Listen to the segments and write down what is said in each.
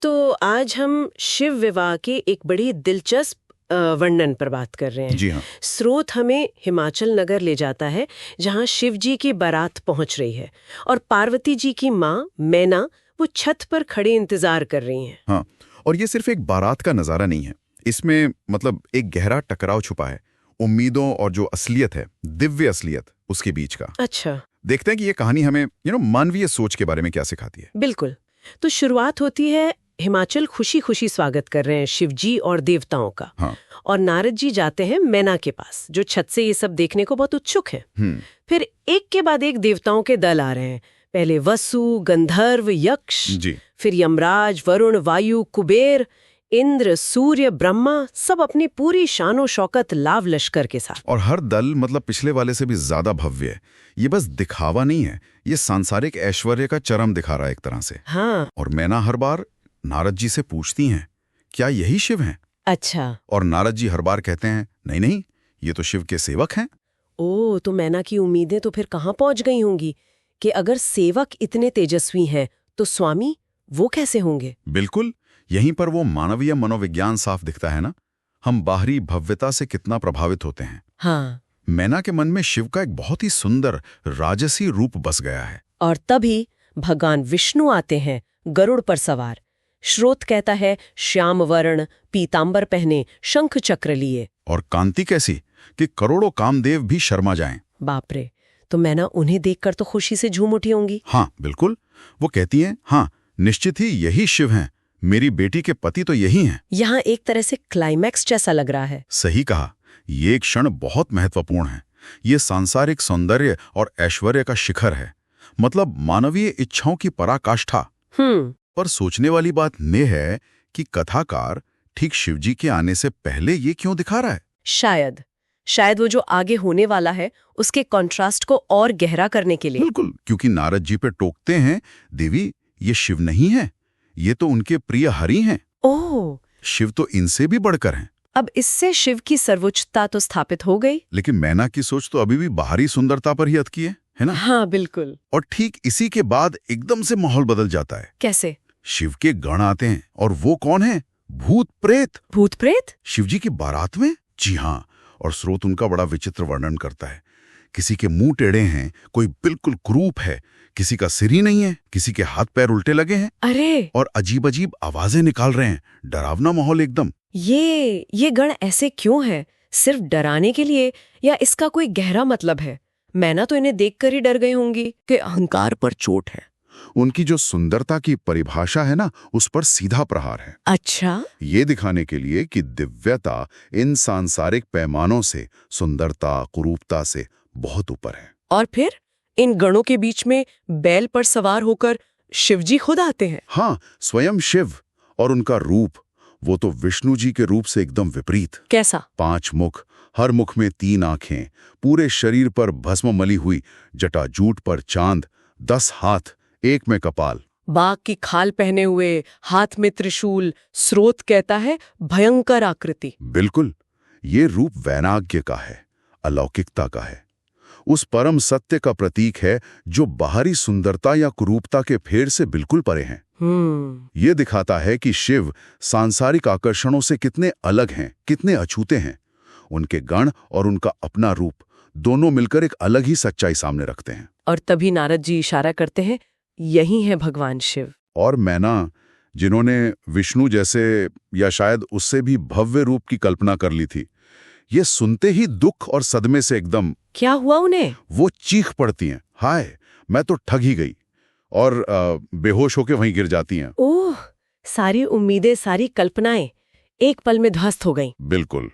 तो आज हम शिव विवाह के एक बड़ी दिलचस्प वर्णन पर बात कर रहे हैं। जी हाँ। स्रोत हमें हिमाचल नगर ले जाता है, जहाँ शिव जी की बारात पहुंच रही है और पार्वती जी की माँ मैना वो छत पर खड़े इंतजार कर रही हैं। हाँ, और ये सिर्फ एक बारात का नजारा नहीं है, इसमें मतलब एक गहरा टकराव छुपा है, उम्मीदों और जो असलियत है, दिव्य असलियत, उसके बीच का। अच्छा। देखते हैं कि ये कहानी हमें मानवीय सोच के बारे में क्या सिखाती है। बिल्कुल। तो शुरुआत होती है, हिमाचल खुशी खुशी स्वागत कर रहे हैं शिव जी और देवताओं का। हाँ। और नारद जी जाते हैं मैना के पास, जो छत से ये सब देखने को बहुत उत्सुक है। फिर एक के बाद एक देवताओं के दल आ रहे हैं। पहले वसु, गंधर्व, यक्ष, जी। फिर यमराज, वरुण, वायु, कुबेर, इंद्र, सूर्य, ब्रह्मा, सब अपनी पूरी शानो शौकत लाव लश्कर के साथ। और हर दल मतलब पिछले वाले से भी ज्यादा भव्य है। ये बस दिखावा नहीं है, ये सांसारिक ऐश्वर्य का चरम दिखा रहा है एक तरह से। हाँ। और मैना हर बार नारद जी से पूछती हैं, क्या यही शिव हैं? अच्छा। और नारद जी हर बार कहते हैं, नहीं नहीं, ये तो शिव के सेवक हैं। ओ, तो मैना की उम्मीदें तो फिर कहाँ पहुंच गई होंगी कि अगर सेवक इतने तेजस्वी हैं तो स्वामी वो कैसे होंगे? बिल्कुल, यहीं पर वो मानवीय मनोविज्ञान साफ दिखता है ना। हम बाहरी भव्यता से कितना प्रभावित होते हैं। हाँ। मैना के मन में शिव का एक बहुत ही सुंदर राजसी रूप बस गया है। और तभी भगवान विष्णु आते हैं, गरुड़ पर सवार। श्रोत कहता है श्याम वर्ण, पीतांबर पहने, शंख चक्र लिए। और कांति कैसी कि करोड़ों कामदेव भी शर्मा जाएं। बाप रे, तो मैना उन्हें देखकर तो खुशी से झूम उठी होंगी। हाँ बिल्कुल, वो कहती हैं, हाँ निश्चित ही यही शिव हैं, मेरी बेटी के पति तो यही हैं। यहाँ एक तरह से क्लाइमैक्स जैसा लग रहा है। सही कहा, ये क्षण बहुत महत्वपूर्ण है। ये सांसारिक सौंदर्य और ऐश्वर्य का शिखर है, मतलब मानवीय इच्छाओं की पराकाष्ठा। पर सोचने वाली बात यह है कि कथाकार ठीक शिवजी के आने से पहले ये क्यों दिखा रहा है? शायद वो जो आगे होने वाला है उसके कंट्रास्ट को और गहरा करने के लिए। बिल्कुल, क्योंकि नारद जी पे टोकते हैं, देवी ये शिव नहीं है, ये तो उनके प्रिय हरि हैं। ओह, शिव तो इनसे भी बढ़कर हैं। अब इससे शिव की सर्वोच्चता तो स्थापित हो गई। लेकिन मैना की सोच तो अभी भी बाहरी सुंदरता पर ही अटकी है ना? हाँ बिल्कुल। और ठीक इसी के बाद एकदम से माहौल बदल जाता है। कैसे? शिव के गण आते हैं, और वो कौन है? भूत प्रेत। भूत प्रेत? शिवजी की बारात में? जी हाँ। और स्रोत उनका बड़ा विचित्र वर्णन करता है। किसी के मुंह टेढ़े हैं, कोई बिल्कुल कुरूप है, किसी का सिर ही नहीं है, किसी के हाथ पैर उल्टे लगे हैं। अरे! और अजीब अजीब आवाजें निकाल रहे हैं। डरावना माहौल एकदम। ये गण ऐसे क्यों है? सिर्फ डराने के लिए या इसका कोई गहरा मतलब है? मैना तो इन्हें देखकर ही डर गई होंगी कि अहंकार पर चोट है। उनकी जो सुंदरता की परिभाषा है ना, उस पर सीधा प्रहार है। अच्छा। ये दिखाने के लिए कि दिव्यता इन सांसारिक पैमानों से, सुंदरता, कुरूपता से बहुत ऊपर है। और फिर इन गणों के बीच में बैल पर सवार होकर शिवजी खुद आते हैं। हाँ, स्वयं शिव। और उनका रूप, वो तो विष्णु जी के रूप से एकदम विपरीत। कैसा? 5 मुख, हर मुख में 3 आंखें, पूरे शरीर पर भस्म मली हुई, जटाजूट पर चांद, 10 हाथ, एक में कपाल, बाघ की खाल पहने हुए, हाथ में त्रिशूल। स्रोत कहता है भयंकर आकृति। बिल्कुल, ये रूप वैराग्य का है, अलौकिकता का है, उस परम सत्य का प्रतीक है जो बाहरी सुंदरता या कुरूपता के फेर से बिल्कुल परे हैं। ये दिखाता है कि शिव सांसारिक आकर्षणों से कितने अलग हैं, कितने अछूते हैं। उनके गण और उनका अपना रूप दोनों मिलकर एक अलग ही सच्चाई सामने रखते हैं। और तभी नारद जी इशारा करते हैं, यही है भगवान शिव। और मैना, जिन्होंने विष्णु जैसे या शायद उससे भी भव्य रूप की कल्पना कर ली थी, ये सुनते ही दुख और सदमे से एकदम। क्या हुआ उन्हें? वो चीख पड़ती हैं, हाय मैं तो ठग ही गई, और बेहोश होकर वहीं गिर जाती हैं। ओह, सारी उम्मीदें, सारी कल्पनाएं एक पल में ध्वस्त हो गईं। बिल्कुल,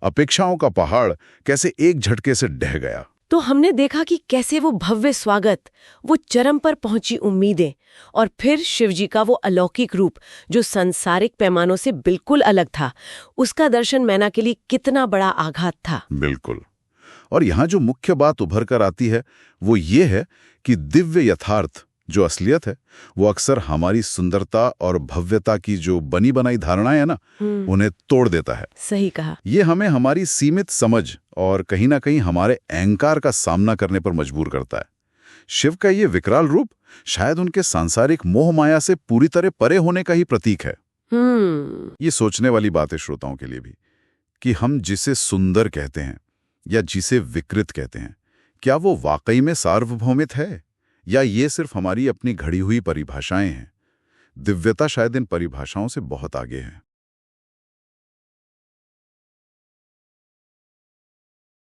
अपेक्षाओं का पहाड़ कैसे एक झटके से ढह गया। तो हमने देखा कि कैसे वो भव्य स्वागत, वो चरम पर पहुंची उम्मीदें, और फिर शिवजी का वो अलौकिक रूप जो संसारिक पैमानों से बिल्कुल अलग था, उसका दर्शन मैना के लिए कितना बड़ा आघात था। बिल्कुल। और यहाँ जो मुख्य बात उभर कर आती है वो ये है कि दिव्य यथार्थ, जो असलियत है, वो अक्सर हमारी सुंदरता और भव्यता की जो बनी बनाई धारणाएं है ना, उन्हें तोड़ देता है। सही कहा। ये हमें हमारी सीमित समझ और कहीं ना कहीं हमारे अहंकार का सामना करने पर मजबूर करता है। शिव का ये विकराल रूप शायद उनके सांसारिक मोह माया से पूरी तरह परे होने का ही प्रतीक है। ये सोचने वाली बात है श्रोताओं के लिए भी कि हम जिसे सुंदर कहते हैं या जिसे विकृत कहते हैं, क्या वो वाकई में सार्वभौमिक है या ये सिर्फ हमारी अपनी घड़ी हुई परिभाषाएं हैं? दिव्यता शायद इन परिभाषाओं से बहुत आगे है।